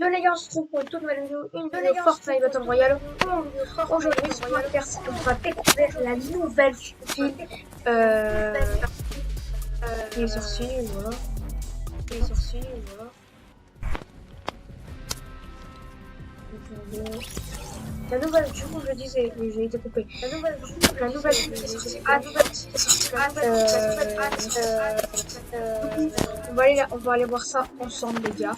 Yo les gars, on se retrouve pour une toute nouvelle vidéo, une vidéo Fortnite Battle Royale. Aujourd'hui, ce qu'on va faire, c'est qu'on va découvrir la nouvelle fille qui est sortie, voilà. La nouvelle, du coup, je disais, j'ai été coupé. La nouvelle fille qui est sortie, on va aller voir ça ensemble, les gars.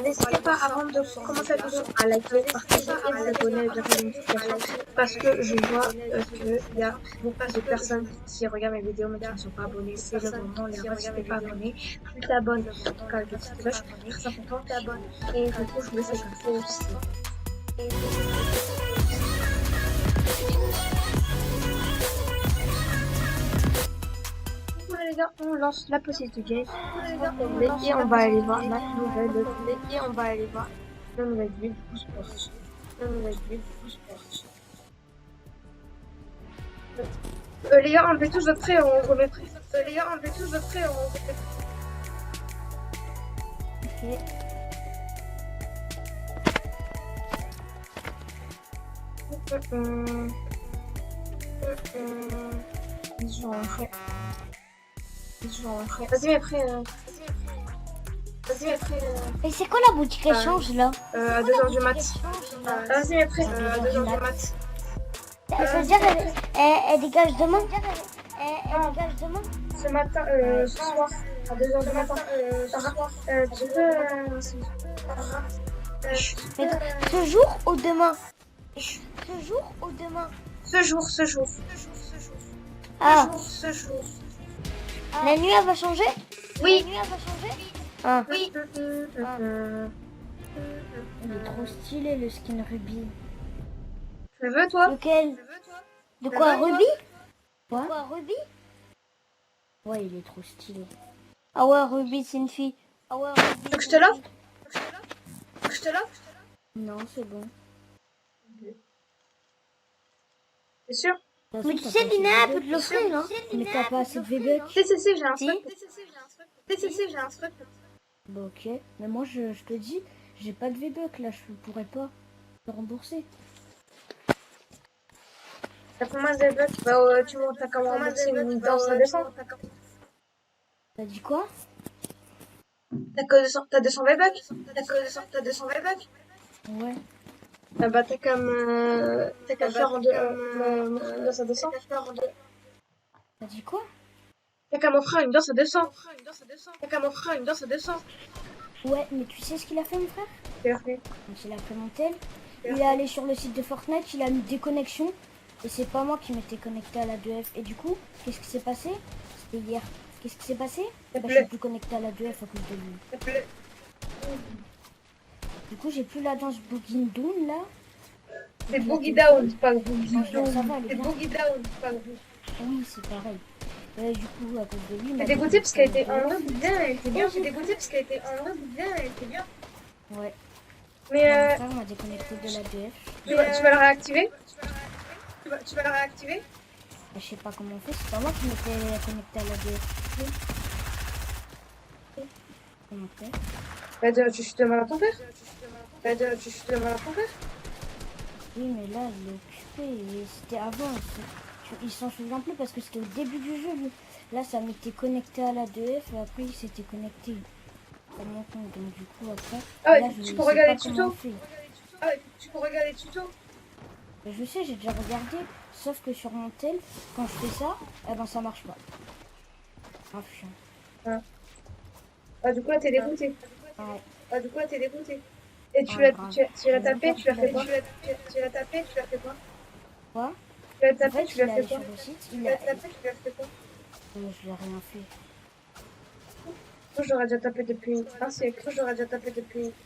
N'hésitez pas avant de commencer la vidéo à liker, partager et vous abonner avec la notification parce que je vois qu'il y a beaucoup de personnes qui regardent mes vidéos mais qui ne sont pas abonnées. C'est le moment, les gars, si t'es pas abonné, tu t'abonnes, en tout cas avec la petite cloche, très important. Et du coup, je vous laisse écouter aussi. Les gars, on lance la petite game et on va aller voir la nouvelle ville du sport. Les gars, enlevez tous votre prêt, on remet prêt. Ok. Ils sont rentrés. Vas-y, mais après. Et c'est quoi la boutique échange là? À 2h du mat. Vas-y, mais après. À 2h du mat. Ça veut dire elle dégage demain? Ce matin, ce soir, à 2h du matin. Tu peux. Ce jour ou demain? Ce jour. Ah. La nuit elle va changer? Oui. Ah. Oui. Il est trop stylé le skin Ruby. Tu le veux, toi? Lequel? De quoi, Ruby? Quoi? Ruby? Ouais, il est trop stylé. Ah ouais, Ruby, c'est une fille. Tu veux que je te l'offre? Non, c'est bon. T'es sûr? Mais tu sais, Lina, elle peut te l'offrir, non? Mais t'as pas assez de V-Bucks. Si, j'ai un truc. Bah ok, mais moi je te dis, j'ai pas de V-Bucks là, je pourrais pas te rembourser. T'as combien de V-Bucks? Bah, tu montes, t'as comment rembourser une danse à 200? T'as dit quoi? T'as 200 V-Bucks? Ouais. Ah bah, t'as qu'à faire une danse à 200. T'as dit quoi? T'as qu'à m'offrir une danse à 200. Ouais, mais tu sais ce qu'il a fait, mon frère? C'est fait. Donc, il a fait mon tel. Il est allé sur le site de Fortnite, il a mis déconnexion. Et c'est pas moi qui m'étais connecté à la 2F. Et du coup, qu'est-ce qui s'est passé? C'était hier. Qu'est-ce qui s'est passé? Bah, je suis plus connecté à la 2F à cause de lui. Du coup, j'ai plus la danse Boogie Down là. C'est Boogie Down, pas Boogie Down. Ça va, c'est Boogie Down, pas Boogie. Oui, c'est pareil. Du coup, à cause de lui... T'es dégoûté parce qu'elle était en noob bien, elle était bien. Ouais. Mais mon frère m'a déconnecté de la 2F. tu vas la réactiver? Bah, je sais pas comment on fait, c'est pas moi qui m'étais connecté à la 2F. Comment on fait? Bah, tu chutes mal à ton père? Oui, mais là, il est occupé. Et c'était avant. Il s'en souvient plus parce que c'était au début du jeu. Lui. Là, ça m'était connecté à la 2F et après, il s'était connecté à mon compte. Donc, du coup, après. Ah ouais, là, tu peux regarder les tutos. Je sais, j'ai déjà regardé. Sauf que sur mon tel, quand je fais ça, eh ben, ça marche pas. Ah, chiant. Ah, du coup, là, t'es dégoûté. Ouais. Et tu l'as tapé, tu l'as fait quoi? Quoi? Tu l'as En tapé, fait, tu l'as il est fait allé quoi? sur le site. Je l'ai rien fait. Moi, j'aurais déjà tapé depuis un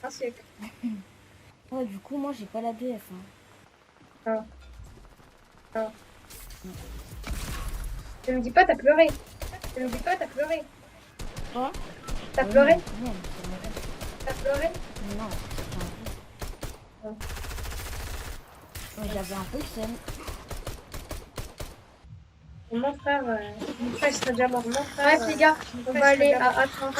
siècle. Ouais, du coup, moi, j'ai pas la 2F. Hein. Ah. Tu me dis pas, t'as pleuré. Quoi? T'as pleuré? Non, c'est vrai. Non, c'est pas vrai. Ouais, j'avais un peu le seum. Mon frère, il serait déjà mort. Bref, les gars, on va aller à A30.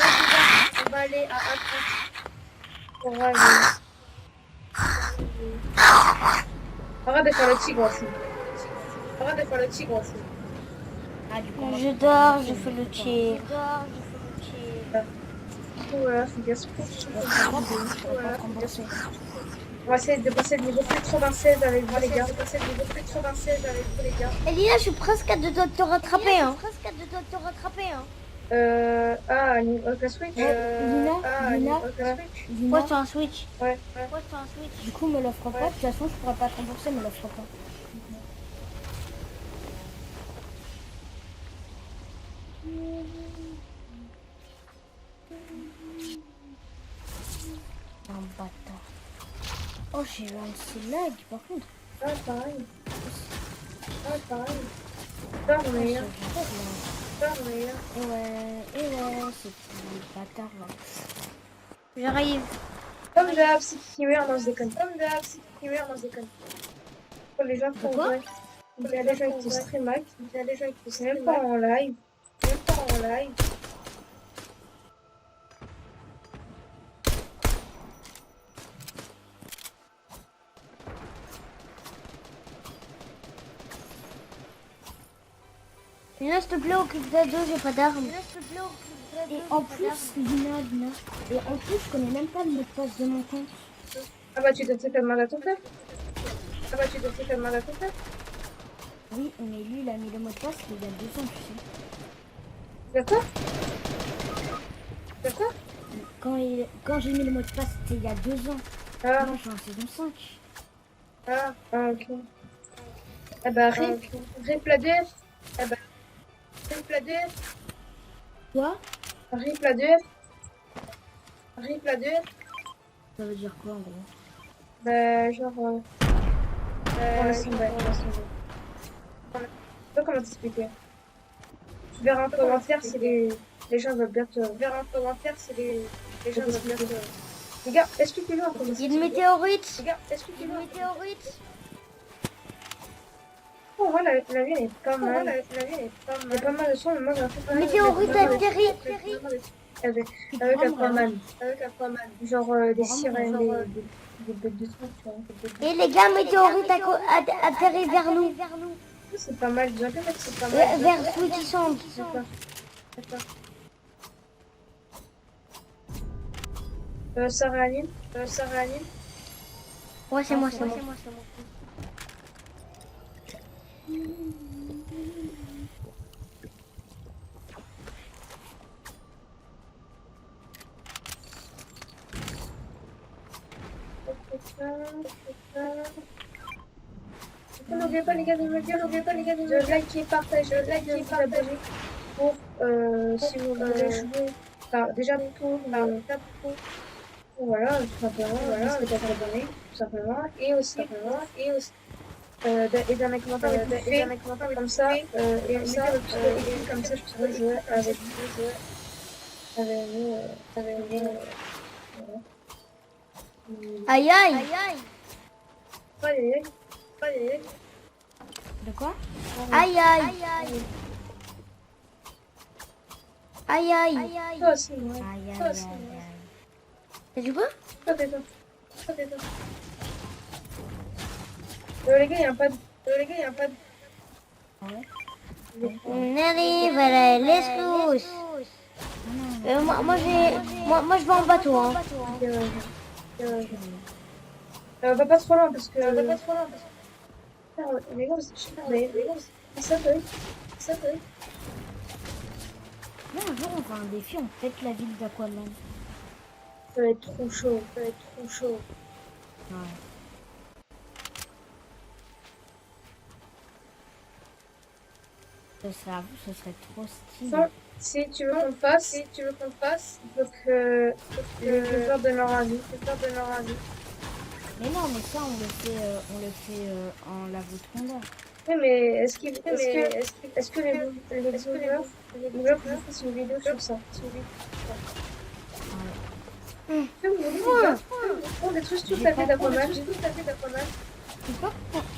Arrête de faire le tigre aussi. Arrête de faire le tigre aussi. Ah, du coup, Je dors, je fais le tir. Voilà, faut bien se On va essayer de passer le niveau plus 96 avec vous les gars. Elia, je suis presque à deux doigts de te rattraper. Hein. La Switch. Lina, Quoi sur un Switch? Ouais. du coup, me l'offre pas. De toute façon, je pourrais pas te rembourser, me l'offre pas. Un bâtard. Oh, j'ai eu un petit lag, par contre. Ah, pareil. Oh, Pareil. Et ouais, c'est petit bâtard là. J'arrive. Comme d'hab, c'est qui meurt, on se déconne. Pour les gens qui Pourquoi ont il y a des gens qui stream Mac, c'est même pas en live. Lina, s'il te plaît, occupe-toi d'eau, j'ai pas d'armes. Et en plus, Lina. Et en plus, je connais même pas le mot de passe de mon compte. Ah bah tu dois te faire mal à ton frère. Oui, mais lui, il a mis le mot de passe il y a 2 ans, tu sais. D'accord. Quand j'ai mis le mot de passe, c'était il y a 2 ans. Ah, Moi, je suis en saison 5. ok. Ah bah rip la 2. Quoi? Rip la 2. Ça veut dire quoi, en gros? Bah genre... on laisse tomber. Je sais pas comment t'expliquer. Tu verras en commentaire si les gens veulent bien te... Les gars, expliquez-le en Il y a commentaire. une météorite. Oh, voilà, la vie est pas mal. Il y a pas mal de sons, mais moi j'ai un peu pas mal. Météorite atterri. Avec Aquaman. Genre des sirènes, des bêtes de trucs, tu vois. Et les gars, météorite atterri vers nous. C'est pas mal, j'aurais pu mettre c'est pas mal. Vers Sweetie Sand. D'accord. Ça réanime. Ouais, c'est moi. N'oubliez pas les gars de me dire, de liker, partager, pour si vous voulez jouer. Enfin, déjà pour voilà, tout simplement, n'hésitez pas à vous abonner, tout simplement. Et aussi, et dans les commentaires, comme ça, et comme ça, je pourrais jouer avec vous. Voilà. Aïe aïe. De quoi? Aïe aïe. Aïe aïe. Toi aussi, ouais. Aïe. T'as dit quoi? Toi, tais-toi. Les gars, il y a un pad. Ah ouais? On arrive à la l'escousse. Moi je vais en bateau. Hein. Va pas trop loin parce que. Les gars, c'est chiant. Ça peut. Là, un jour, on fait un défi, on pète la ville d'Aquaman. Ça va être trop chaud. Ouais. Ce serait trop stylé. Enfin, si tu veux qu'on le fasse, il faut que les joueurs donnent leur avis. Mais non, mais ça, on le fait en la Conda. Oui, mais est-ce que les joueurs veulent que je fasse une vidéo sur ça? Pour des trucs tout à fait d'Aquaman.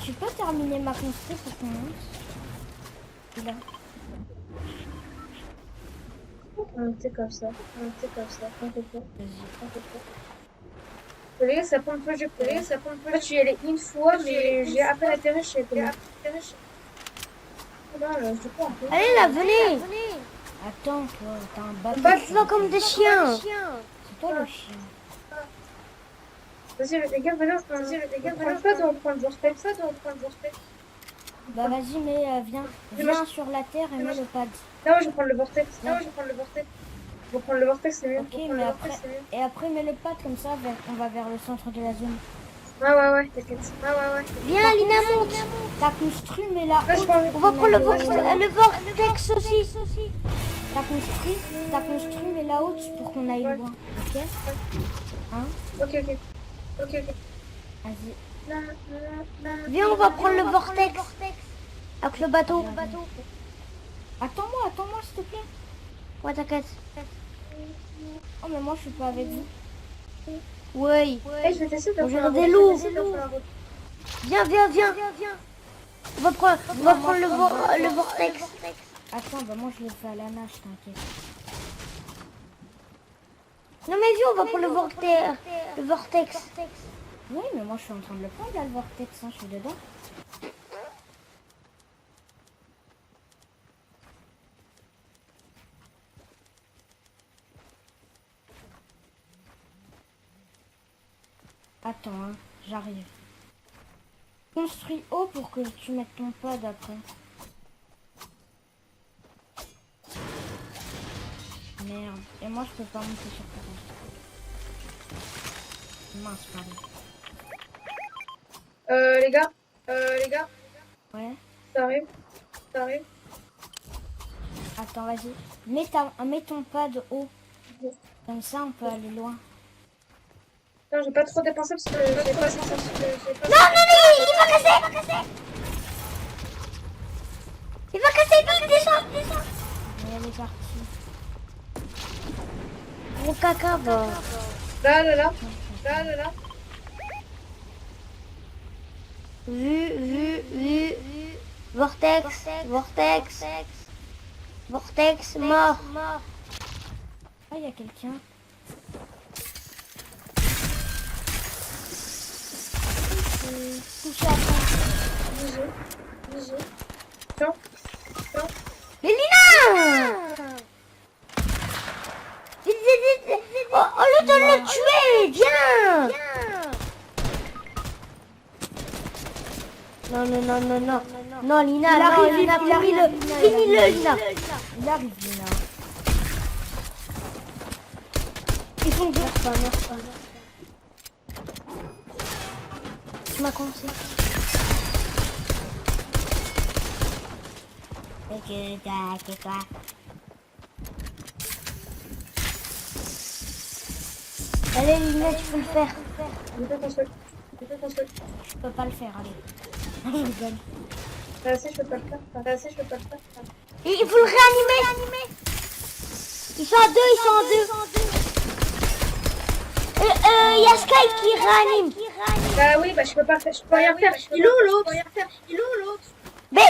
Tu peux terminer ma construction pour qu'on monte? Là. On était comme ça. Vas-y. Les gars, ça prend le projet. En fait, j'y allais une fois, mais j'ai à peine atterri, je sais comment. Non, je crois un peu. Allez là, venez. Attends, toi, t'as un bateau. Battez-vous comme des chiens. C'est toi le chien. Vas-y, les gars, venez, on prend le pad ou on prend le vortex? Bah vas-y, mais viens sur la terre et mets le pad. Non, je vais prendre le vortex. Je vais prendre le vortex, c'est mieux. Ok, mais après, et après mets le pad comme ça, on va vers le centre de la zone. Ouais, t'inquiète. Viens, Lina, monte. T'as construit, mais là, Là, je prends On va prendre le vortex aussi. t'as construit, mais la haute pour qu'on aille Ouais. loin. Ok? Hein? Ok. Vas-y. Viens, on va prendre le vortex. Avec le bateau. Attends-moi, s'il te plaît. Ouais, t'inquiète. Oh, mais moi, je suis pas avec vous. Oui. Hey, je vais tester de Moi, faire j'ai un des route. loups. Je vais tester de faire un route. Viens. On va prendre le vortex. Attends, bah moi, je le fais à la nage, t'inquiète. Non mais viens, on va prendre le vortex. Oui, mais moi, je suis en train de le prendre, là, le vortex, hein, je suis dedans. Attends, hein, j'arrive. Construis haut pour que tu mettes ton pad après. Merde. Et moi, je peux pas monter sur ta page. Mince, pardon. Les gars, Ouais. ça arrive. Attends, vas-y. Mets ton pad haut. Comme ça, on peut aller loin. Non, j'ai pas trop dépensé parce que j'ai pas Non, il va casser. Il va casser, vite, descends. Mais elle est partie. Mon caca va. Là. Vu. Vortex, mort. Ah, il y a quelqu'un. Touché à fond. Tiens. Mais Lina! Vite. Au lieu de le tuer, viens! Non, Lina, finis-le, Lina. Il arrive, Lina. Ils sont deux. Merci. Tu m'as commencé. Quoi? Allez, Lina, tu peux le faire. Je peux construire. Je peux pas le faire, allez. Je rigole. Si, je peux pas le faire. Il faut le réanimer. Ils sont à deux. Il y a Sky qui réanime. Bah oui, je peux pas faire. Je peux rien faire. Il est où l'autre? Mais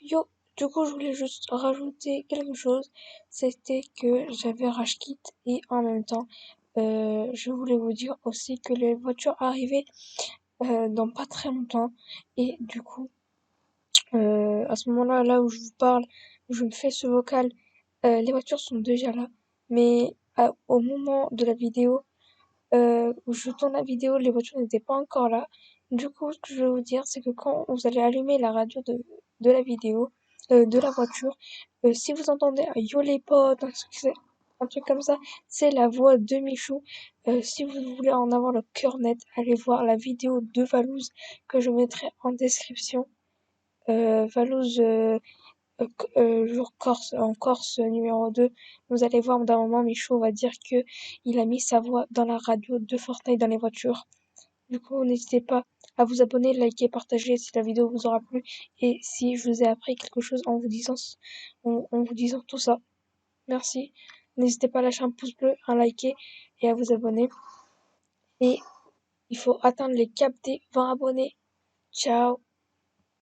Yo, du coup, je voulais juste rajouter quelque chose. C'était que j'avais rage quit et en même temps, je voulais vous dire aussi que les voitures arrivaient dans pas très longtemps. Et du coup, à ce moment-là, là où je vous parle, où je me fais ce vocal, les voitures sont déjà là. Mais au moment de la vidéo, où je tourne la vidéo, les voitures n'étaient pas encore là. Du coup, ce que je veux vous dire, c'est que quand vous allez allumer la radio de la vidéo, de la voiture, si vous entendez un yo les potes, un truc comme ça, c'est la voix de Michou. Si vous voulez en avoir le cœur net, allez voir la vidéo de Valouz que je mettrai en description. Valouz, jour Corse, en Corse numéro 2, vous allez voir d'un moment Michaud va dire que il a mis sa voix dans la radio de Fortnite dans les voitures. Du coup, n'hésitez pas à vous abonner, liker, partager si la vidéo vous aura plu et si je vous ai appris quelque chose en vous disant tout ça. Merci. N'hésitez pas à lâcher un pouce bleu, un liker et à vous abonner. Et il faut atteindre les cap des 20 abonnés. Ciao.